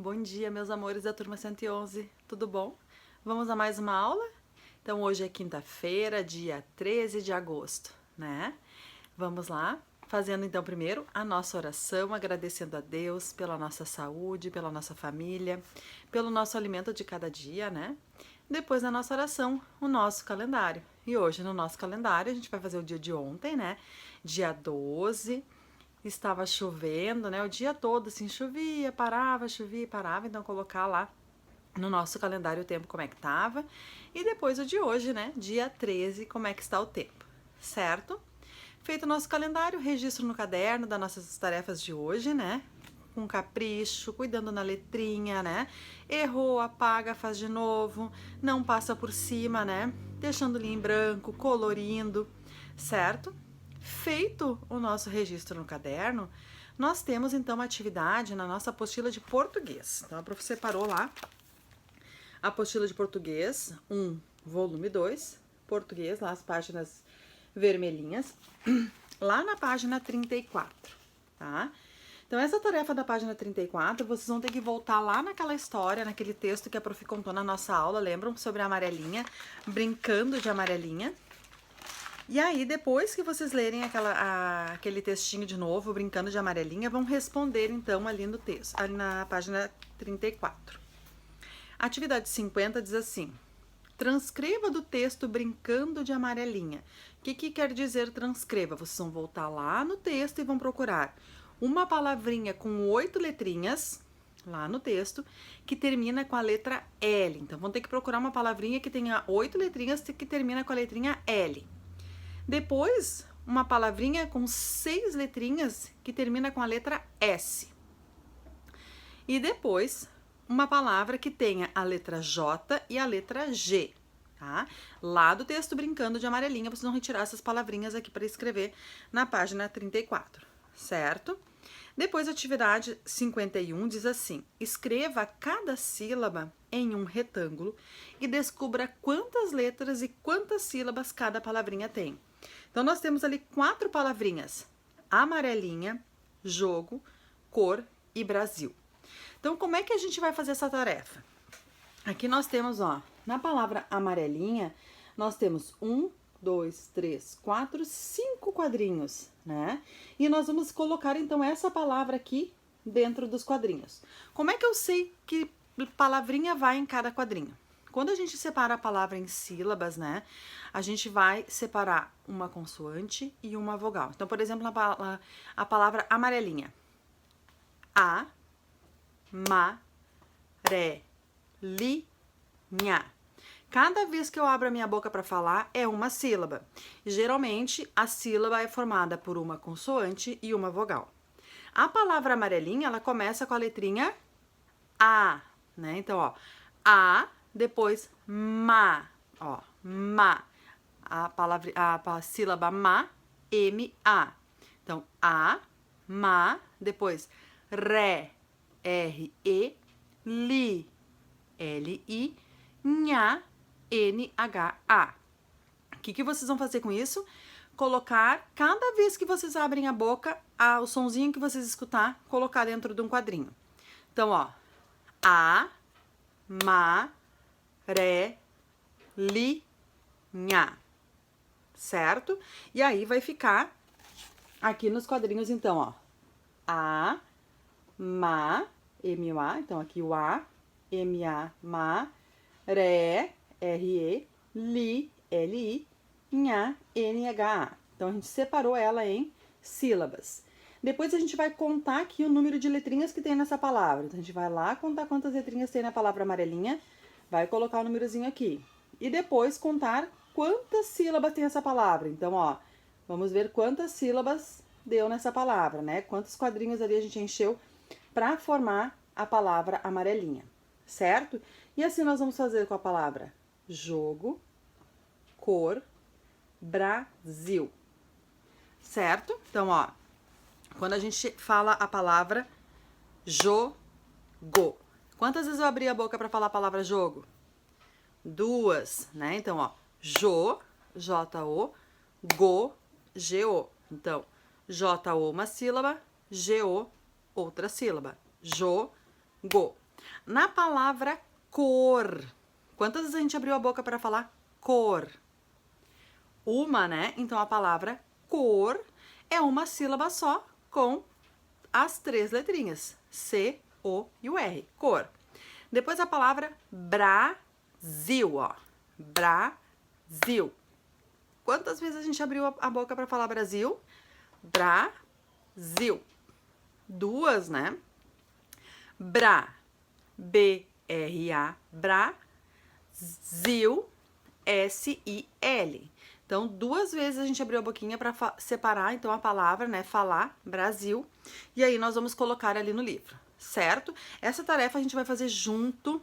Bom dia, meus amores da turma 111, tudo bom? Vamos a mais uma aula? Então, hoje é quinta-feira, dia 13 de agosto, né? Vamos lá, fazendo então primeiro a nossa oração, agradecendo a Deus pela nossa saúde, pela nossa família, pelo nosso alimento de cada dia, né? Depois da nossa oração, o nosso calendário. E hoje, no nosso calendário, a gente vai fazer o dia de ontem, né? Dia 12. Estava chovendo, né? O dia todo, assim, chovia, parava, então colocar lá no nosso calendário o tempo como é que tava. E depois o de hoje, né? Dia 13, como é que está o tempo, certo? Feito o nosso calendário, registro no caderno das nossas tarefas de hoje, né? Com capricho, cuidando na letrinha, né? Errou, apaga, faz de novo, não passa por cima, né? Deixando ali em branco, colorindo, certo? Feito o nosso registro no caderno, nós temos então uma atividade na nossa apostila de português. Então a prof separou lá a apostila de português 1, volume 2, português, lá as páginas vermelhinhas, lá na página 34, tá? Então, essa tarefa da página 34, vocês vão ter que voltar lá naquela história, naquele texto que a prof contou na nossa aula, lembram? Sobre a amarelinha, brincando de amarelinha. E aí, depois que vocês lerem aquele textinho de novo, brincando de amarelinha, vão responder, então, ali no texto, ali na página 34. Atividade 50 diz assim: transcreva do texto brincando de amarelinha. O que quer dizer transcreva? Vocês vão voltar lá no texto e vão procurar uma palavrinha com 8 letrinhas, lá no texto, que termina com a letra L. Então, vão ter que procurar uma palavrinha que tenha 8 letrinhas que termina com a letrinha L. Depois, uma palavrinha com 6 letrinhas que termina com a letra S. E depois, uma palavra que tenha a letra J e a letra G, tá? Lá do texto brincando de amarelinha, vocês vão retirar essas palavrinhas aqui para escrever na página 34, certo? Depois, a atividade 51 diz assim: escreva cada sílaba em um retângulo e descubra quantas letras e quantas sílabas cada palavrinha tem. Então, nós temos ali 4 palavrinhas: amarelinha, jogo, cor e Brasil. Então, como é que a gente vai fazer essa tarefa? Aqui nós temos, ó, na palavra amarelinha, nós temos 1, 2, 3, 4, 5 quadrinhos, né? E nós vamos colocar, então, essa palavra aqui dentro dos quadrinhos. Como é que eu sei que palavrinha vai em cada quadrinho? Quando a gente separa a palavra em sílabas, né, a gente vai separar uma consoante e uma vogal. Então, por exemplo, a palavra amarelinha. A, ma, re, li, nha. Cada vez que eu abro a minha boca para falar é uma sílaba. E, geralmente, a sílaba é formada por uma consoante e uma vogal. A palavra amarelinha, ela começa com a letrinha A, né? Então, ó, A, depois ma, ó, ma. A sílaba ma, M-A. Então, A, ma, depois re, R-E, li, L-I, nha, N-H-A. O que vocês vão fazer com isso? Colocar, cada vez que vocês abrem a boca, o sonzinho que vocês escutar, colocar dentro de um quadrinho. Então, ó, A, ma, re, li, nha. Certo? E aí vai ficar aqui nos quadrinhos, então, ó. A, ma, M-A, então aqui o A, M-A, ma, re, R-E, li, L-I, nha, N-H-A. Então, a gente separou ela em sílabas. Depois, a gente vai contar aqui o número de letrinhas que tem nessa palavra. Então, a gente vai lá contar quantas letrinhas tem na palavra amarelinha, vai colocar o númerozinho aqui. E depois, contar quantas sílabas tem essa palavra. Então, ó, vamos ver quantas sílabas deu nessa palavra, né? Quantos quadrinhos ali a gente encheu para formar a palavra amarelinha, certo? E assim nós vamos fazer com a palavra jogo, cor, Brasil, certo? Então, ó, quando a gente fala a palavra jogo, quantas vezes eu abri a boca para falar a palavra jogo? 2, né? Então, ó, J-O, go, G-O. Então, J-O uma sílaba, G-O outra sílaba. Jogo. Na palavra cor, quantas vezes a gente abriu a boca para falar cor? Uma, né? Então a palavra cor é uma sílaba só com as 3 letrinhas, C, O e o R, cor. Depois a palavra Brasil, ó, Brasil. Quantas vezes a gente abriu a boca para falar Brasil? Brasil. 2, né? B-R-A, Brasil, S-I-L. Então, 2 vezes a gente abriu a boquinha para separar, então, a palavra, né, falar, Brasil, e aí nós vamos colocar ali no livro, certo? Essa tarefa a gente vai fazer junto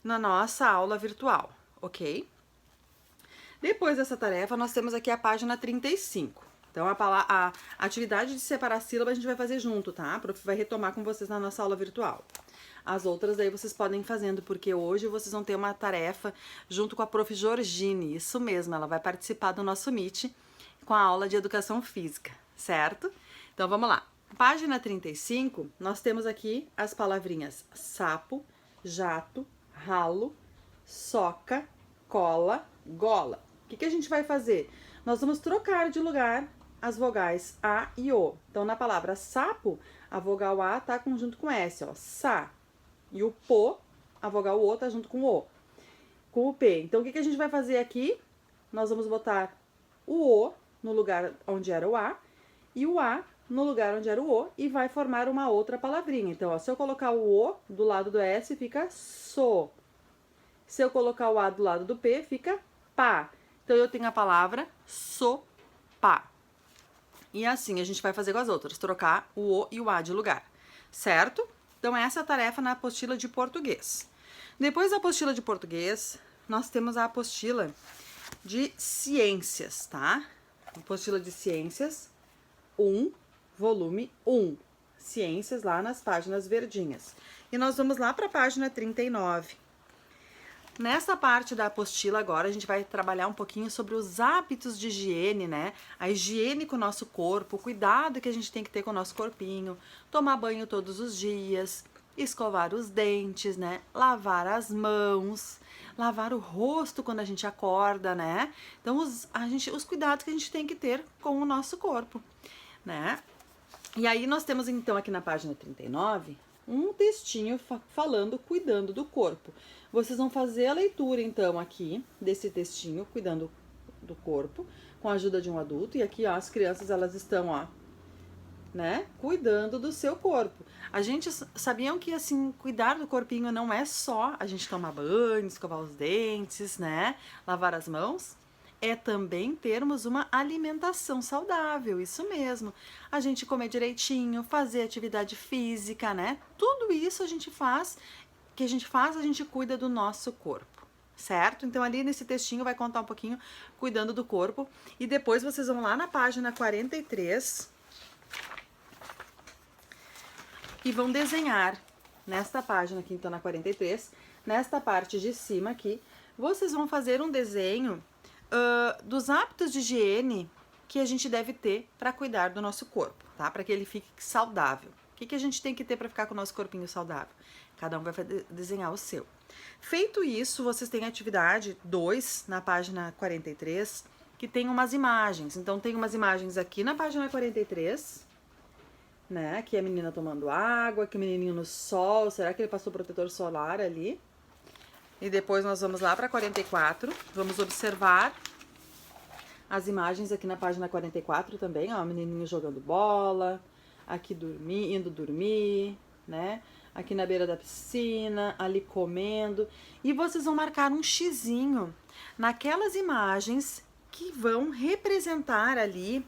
na nossa aula virtual, ok? Depois dessa tarefa, nós temos aqui a página 35. Então, a atividade de separar sílabas a gente vai fazer junto, tá? A prof vai retomar com vocês na nossa aula virtual. As outras daí vocês podem ir fazendo, porque hoje vocês vão ter uma tarefa junto com a prof Georgine, isso mesmo, ela vai participar do nosso Meet com a aula de Educação Física, certo? Então vamos lá. Página 35, nós temos aqui as palavrinhas sapo, jato, ralo, soca, cola, gola. O que a gente vai fazer? Nós vamos trocar de lugar as vogais A e O. Então, na palavra sapo, a vogal A tá junto com S, ó, sa. E o po, a vogal O tá junto com o P. Então, o que a gente vai fazer aqui? Nós vamos botar o O no lugar onde era o A e o A no lugar onde era o O e vai formar uma outra palavrinha. Então, ó, se eu colocar o O do lado do S, fica so. Se eu colocar o A do lado do P, fica pá. Então, eu tenho a palavra sopa. E assim a gente vai fazer com as outras, trocar o O e o A de lugar, certo? Então, essa é a tarefa na apostila de português. Depois da apostila de português, nós temos a apostila de ciências, tá? Apostila de ciências 1, volume 1. Ciências lá nas páginas verdinhas. E nós vamos lá para a página 39. Nessa parte da apostila agora, a gente vai trabalhar um pouquinho sobre os hábitos de higiene, né? A higiene com o nosso corpo, o cuidado que a gente tem que ter com o nosso corpinho, tomar banho todos os dias, escovar os dentes, né? Lavar as mãos, lavar o rosto quando a gente acorda, né? Então, os cuidados que a gente tem que ter com o nosso corpo, né? E aí nós temos então aqui na página 39 um textinho falando cuidando do corpo. Vocês vão fazer a leitura então aqui desse textinho cuidando do corpo com a ajuda de um adulto. E aqui ó, as crianças elas estão ó, né, cuidando do seu corpo. A gente sabiam que assim cuidar do corpinho não é só a gente tomar banho, escovar os dentes, né, lavar as mãos. É também termos uma alimentação saudável, isso mesmo. A gente comer direitinho, fazer atividade física, né? Tudo isso a gente faz, a gente cuida do nosso corpo, certo? Então ali nesse textinho vai contar um pouquinho cuidando do corpo e depois vocês vão lá na página 43 e vão desenhar nesta página aqui, então na 43, nesta parte de cima aqui, vocês vão fazer um desenho dos hábitos de higiene que a gente deve ter para cuidar do nosso corpo, tá? Para que ele fique saudável. O que a gente tem que ter para ficar com o nosso corpinho saudável? Cada um vai desenhar o seu. Feito isso, vocês têm a atividade 2 na página 43, que tem umas imagens. Então, tem umas imagens aqui na página 43, né? Aqui a menina tomando água, aqui o menininho no sol. Será que ele passou protetor solar ali? E depois nós vamos lá para 44, vamos observar as imagens aqui na página 44 também, ó, o menininho jogando bola, aqui indo dormir, né? Aqui na beira da piscina, ali comendo. E vocês vão marcar um xizinho naquelas imagens que vão representar ali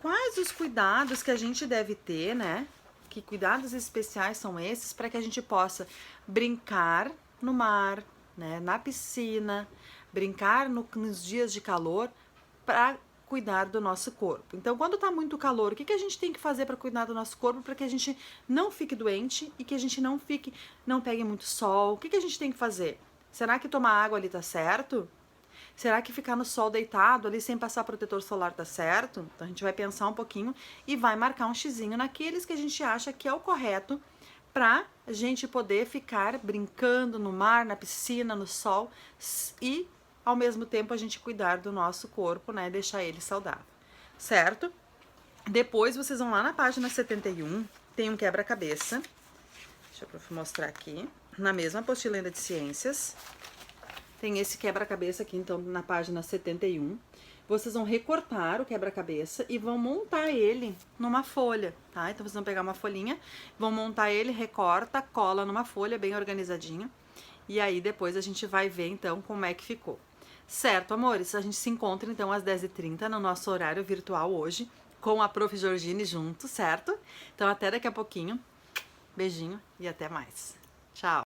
quais os cuidados que a gente deve ter, né? Que cuidados especiais são esses para que a gente possa brincar no mar, né, na piscina, brincar nos dias de calor para cuidar do nosso corpo. Então, quando tá muito calor, o que a gente tem que fazer para cuidar do nosso corpo para que a gente não fique doente e que a gente não pegue muito sol? O que a gente tem que fazer? Será que tomar água ali tá certo? Será que ficar no sol deitado ali sem passar protetor solar tá certo? Então, a gente vai pensar um pouquinho e vai marcar um xizinho naqueles que a gente acha que é o correto pra gente poder ficar brincando no mar, na piscina, no sol e ao mesmo tempo a gente cuidar do nosso corpo, né, deixar ele saudável, certo? Depois vocês vão lá na página 71, tem um quebra-cabeça, deixa eu mostrar aqui, na mesma apostila ainda de ciências, tem esse quebra-cabeça aqui, então, na página 71, vocês vão recortar o quebra-cabeça e vão montar ele numa folha, tá? Então, vocês vão pegar uma folhinha, vão montar ele, recorta, cola numa folha bem organizadinho, e aí depois a gente vai ver, então, como é que ficou. Certo, amores? A gente se encontra, então, às 10h30 no nosso horário virtual hoje, com a Prof. Georgine junto, certo? Então, até daqui a pouquinho. Beijinho e até mais. Tchau!